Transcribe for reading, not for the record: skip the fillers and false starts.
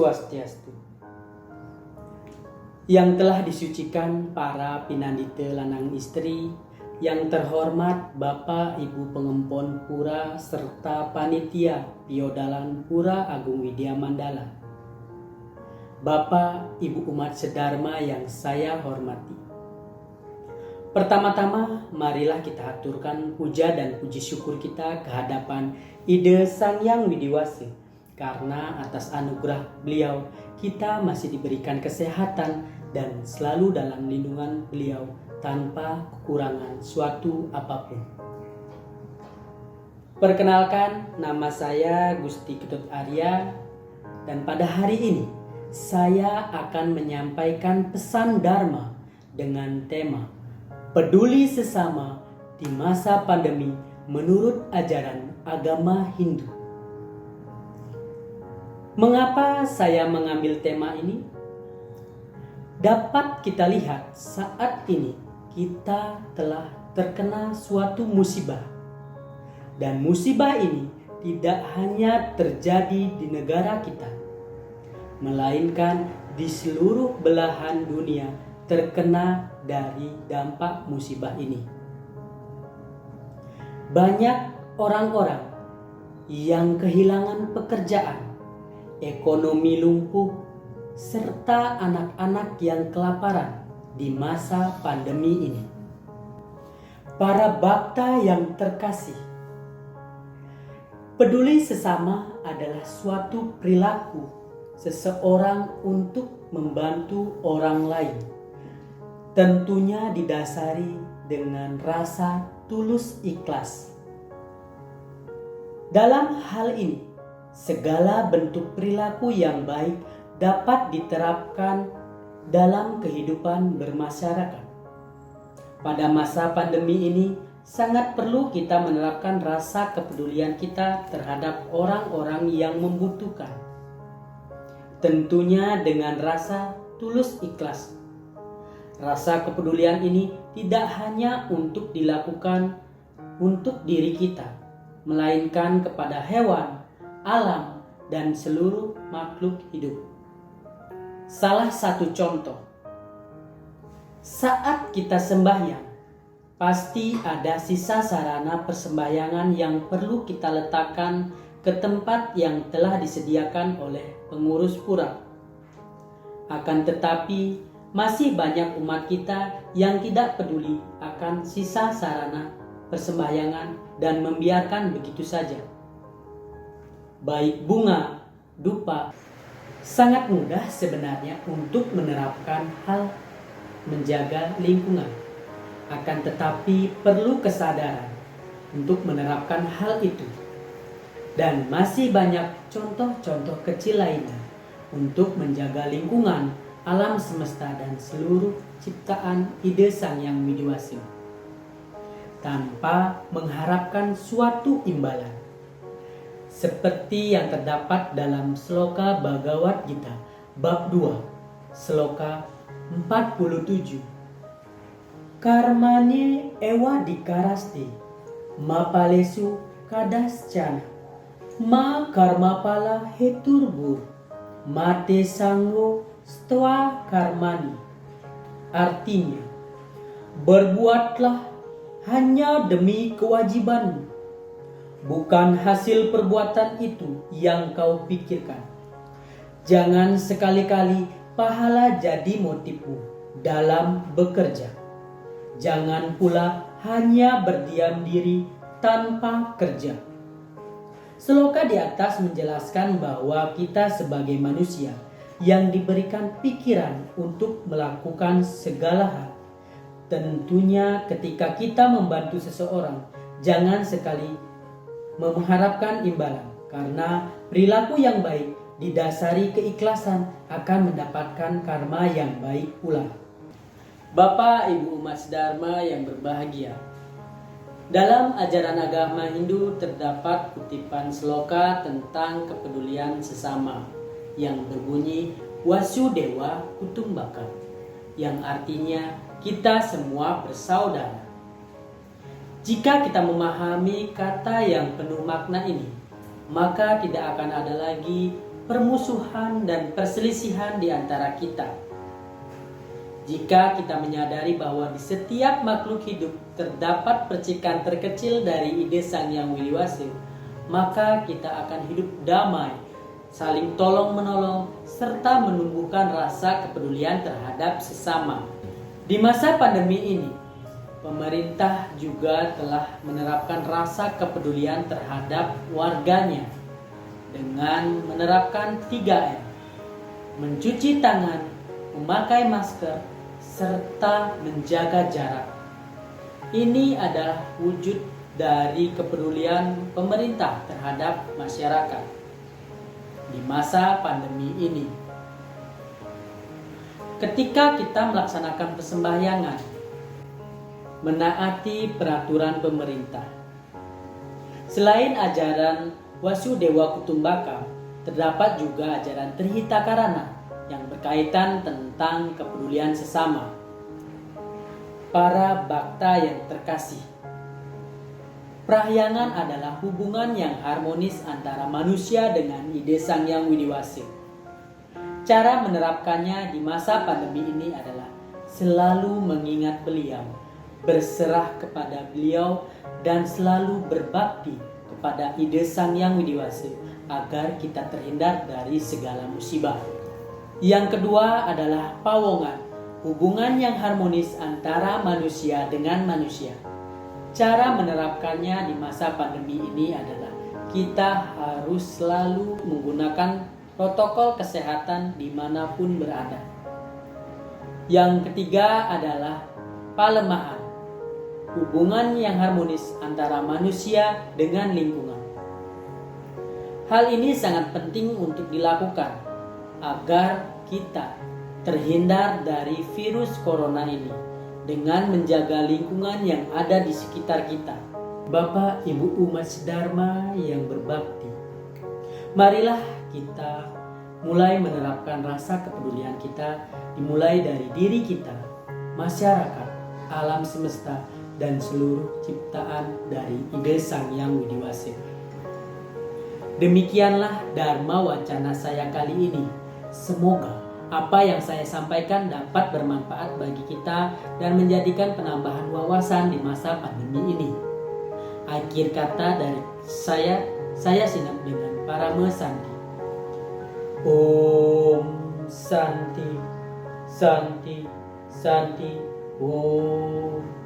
Swastiastu. Yang telah disucikan para pinandita lanang istri, yang terhormat Bapak Ibu Pengempon Pura serta Panitia Piodalan Pura Agung Widya Mandala. Bapak Ibu umat sedharma yang saya hormati. Pertama-tama marilah kita aturkan puja dan puji syukur kita kehadapan Ide Sang Hyang Widiwasi, karena atas anugerah beliau kita masih diberikan kesehatan dan selalu dalam lindungan beliau tanpa kekurangan suatu apapun. Perkenalkan, nama saya Gusti Ketut Arya, dan pada hari ini saya akan menyampaikan pesan Dharma dengan tema peduli sesama di masa pandemi menurut ajaran agama Hindu. Mengapa saya mengambil tema ini? Dapat kita lihat saat ini kita telah terkena suatu musibah. Dan musibah ini tidak hanya terjadi di negara kita, melainkan di seluruh belahan dunia terkena dari dampak musibah ini. Banyak orang-orang yang kehilangan pekerjaan, ekonomi lumpuh, serta anak-anak yang kelaparan di masa pandemi ini. Para bhakta yang terkasih, peduli sesama adalah suatu perilaku seseorang untuk membantu orang lain. Tentunya didasari dengan rasa tulus ikhlas. Dalam hal ini, segala bentuk perilaku yang baik dapat diterapkan dalam kehidupan bermasyarakat. Pada masa pandemi ini, sangat perlu kita menerapkan rasa kepedulian kita terhadap orang-orang yang membutuhkan. Tentunya dengan rasa tulus ikhlas. Rasa kepedulian ini tidak hanya untuk dilakukan untuk diri kita, melainkan kepada hewan, alam, dan seluruh makhluk hidup. Salah satu contoh, saat kita sembahyang, pasti ada sisa sarana persembahyangan yang perlu kita letakkan ke tempat yang telah disediakan oleh pengurus pura. Akan tetapi, masih banyak umat kita yang tidak peduli akan sisa sarana persembahyangan dan membiarkan begitu saja. Baik bunga, dupa, sangat mudah sebenarnya untuk menerapkan hal menjaga lingkungan. Akan tetapi perlu kesadaran untuk menerapkan hal itu. Dan masih banyak contoh-contoh kecil lainnya untuk menjaga lingkungan, alam semesta dan seluruh ciptaan Ide Sang Hyang Widiwasi tanpa mengharapkan suatu imbalan. Seperti yang terdapat dalam Sloka Bhagavad Gita bab 2 Sloka 47. Karmane ewa dikaraste mapalesu kadaschana ma karmapala heturbur mate sanggo stva karmani. Artinya, berbuatlah hanya demi kewajibanmu, bukan hasil perbuatan itu yang kau pikirkan. Jangan sekali-kali pahala jadi motifmu dalam bekerja. Jangan pula hanya berdiam diri tanpa kerja. Sloka di atas menjelaskan bahwa kita sebagai manusia yang diberikan pikiran untuk melakukan segala hal. Tentunya ketika kita membantu seseorang, jangan sekali mengharapkan imbalan, karena perilaku yang baik didasari keikhlasan akan mendapatkan karma yang baik pula. Bapak Ibu umat sedharma yang berbahagia, dalam ajaran agama Hindu terdapat kutipan sloka tentang kepedulian sesama yang berbunyi Wasudewa Kutumbaka, yang artinya kita semua bersaudara. Jika kita memahami kata yang penuh makna ini, maka tidak akan ada lagi permusuhan dan perselisihan di antara kita. Jika kita menyadari bahwa di setiap makhluk hidup terdapat percikan terkecil dari ide Sang Yang Widi-Wasi, maka kita akan hidup damai, saling tolong-menolong, serta menumbuhkan rasa kepedulian terhadap sesama. Di masa pandemi ini, pemerintah juga telah menerapkan rasa kepedulian terhadap warganya dengan menerapkan 3M, mencuci tangan, memakai masker, serta menjaga jarak. Ini adalah wujud dari kepedulian pemerintah terhadap masyarakat di masa pandemi ini. Ketika kita melaksanakan persembahyangan, menaati peraturan pemerintah. Selain ajaran Wasudewa Kutumbaka, terdapat juga ajaran Trihitakarana yang berkaitan tentang kepedulian sesama. Para bakta yang terkasih, prahyangan adalah hubungan yang harmonis antara manusia dengan ide Sang Yang Widi-Wasi. Cara menerapkannya di masa pandemi ini adalah selalu mengingat beliau, berserah kepada beliau, dan selalu berbakti kepada ide Sang Yang Widi-Wasi agar kita terhindar dari segala musibah. Yang kedua adalah pawongan, hubungan yang harmonis antara manusia dengan manusia. Cara menerapkannya di masa pandemi ini adalah kita harus selalu menggunakan protokol kesehatan dimanapun berada. Yang ketiga adalah palemahan, hubungan yang harmonis antara manusia dengan lingkungan. Hal ini sangat penting untuk dilakukan agar kita terhindar dari virus corona ini dengan menjaga lingkungan yang ada di sekitar kita. Bapak Ibu umat Dharma yang berbakti, marilah kita mulai menerapkan rasa kepedulian kita, dimulai dari diri kita, masyarakat, alam semesta, dan seluruh ciptaan dari ide Sang Yang Widi-Wasi. Demikianlah Dharma Wacana saya kali ini. Semoga apa yang saya sampaikan dapat bermanfaat bagi kita dan menjadikan penambahan wawasan di masa pandemi ini. Akhir kata dari saya sinap dengan Parama Santi. Om Santi, Santi, Santi, Om.